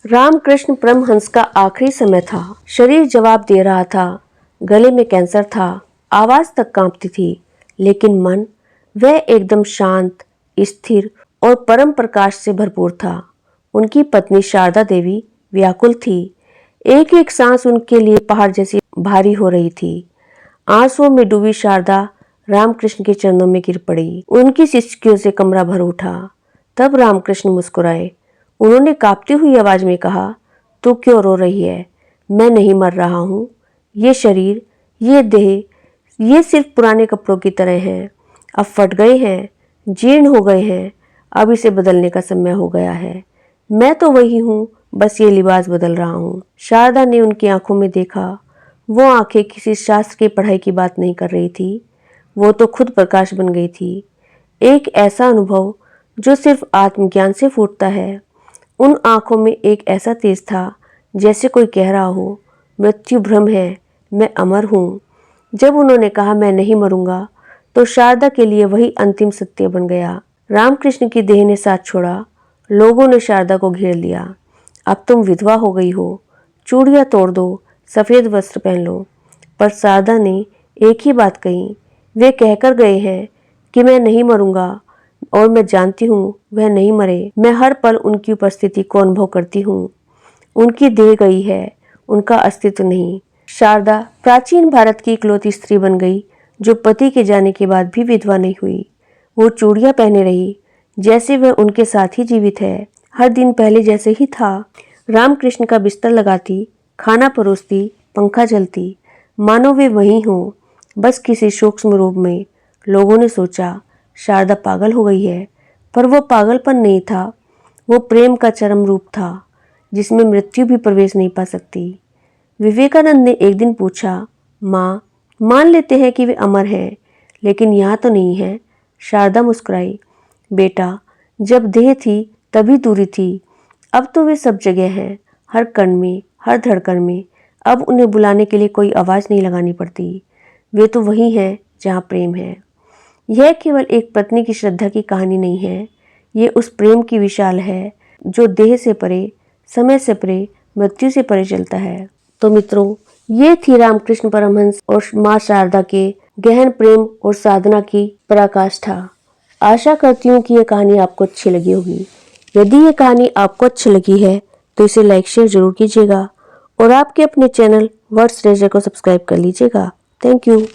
रामकृष्ण परमहंस का आखिरी समय था। शरीर जवाब दे रहा था, गले में कैंसर था, आवाज तक कांपती थी, लेकिन मन वह एकदम शांत, स्थिर और परम प्रकाश से भरपूर था। उनकी पत्नी शारदा देवी व्याकुल थी। एक एक सांस उनके लिए पहाड़ जैसी भारी हो रही थी। आंसुओं में डूबी शारदा रामकृष्ण के चरणों में गिर पड़ी। उनकी सिसकियों से कमरा भर उठा। तब रामकृष्ण मुस्कुराए। उन्होंने कांपती हुई आवाज में कहा, तू क्यों रो रही है? मैं नहीं मर रहा हूँ। ये शरीर, ये देह, ये सिर्फ पुराने कपड़ों की तरह हैं। अब फट गए हैं, जीर्ण हो गए हैं। अब इसे बदलने का समय हो गया है। मैं तो वही हूँ, बस ये लिबास बदल रहा हूँ। शारदा ने उनकी आंखों में देखा। वो आंखें किसी शास्त्र की पढ़ाई की बात नहीं कर रही थी। वो तो खुद प्रकाश बन गई थी। एक ऐसा अनुभव जो सिर्फ आत्मज्ञान से फूटता है। उन आंखों में एक ऐसा तेज था, जैसे कोई कह रहा हो, मृत्यु भ्रम है, मैं अमर हूँ। जब उन्होंने कहा मैं नहीं मरूंगा, तो शारदा के लिए वही अंतिम सत्य बन गया। रामकृष्ण की देह ने साथ छोड़ा। लोगों ने शारदा को घेर लिया। अब तुम विधवा हो गई हो, चूड़ियां तोड़ दो, सफेद वस्त्र पहन लो। पर शारदा ने एक ही बात कही, वे कहकर गए हैं कि मैं नहीं मरूंगा, और मैं जानती हूँ वह नहीं मरे। मैं हर पल उनकी उपस्थिति को अनुभव करती हूँ। उनकी देह गई है, उनका अस्तित्व नहीं। शारदा प्राचीन भारत की इकलौती स्त्री बन गई जो पति के जाने के बाद भी विधवा नहीं हुई। वो चूड़ियां पहने रही, जैसे वह उनके साथ ही जीवित है। हर दिन पहले जैसे ही था। रामकृष्ण का बिस्तर लगाती, खाना परोसती, पंखा चलती, मानो वे वहीं हों, बस किसी सूक्ष्म रूप में। लोगों ने सोचा शारदा पागल हो गई है, पर वो पागलपन नहीं था। वो प्रेम का चरम रूप था, जिसमें मृत्यु भी प्रवेश नहीं पा सकती। विवेकानंद ने एक दिन पूछा, माँ, मान लेते हैं कि वे अमर हैं, लेकिन यहाँ तो नहीं है। शारदा मुस्कुराई, बेटा, जब देह थी तभी दूरी थी, अब तो वे सब जगह हैं, हर कण में, हर धड़कन में। अब उन्हें बुलाने के लिए कोई आवाज़ नहीं लगानी पड़ती। वे तो वही हैं जहाँ प्रेम है। यह केवल एक पत्नी की श्रद्धा की कहानी नहीं है, ये उस प्रेम की विशाल है जो देह से परे, समय से परे, मृत्यु से परे चलता है। तो मित्रों, ये थी रामकृष्ण परमहंस और माँ शारदा के गहन प्रेम और साधना की पराकाष्ठा। आशा करती हूँ कि यह कहानी आपको अच्छी लगी होगी। यदि ये कहानी आपको अच्छी लगी है तो इसे लाइक शेयर जरूर कीजिएगा और आपके अपने चैनल वर्ड्स ट्रेजर को सब्सक्राइब कर लीजिएगा। Thank you.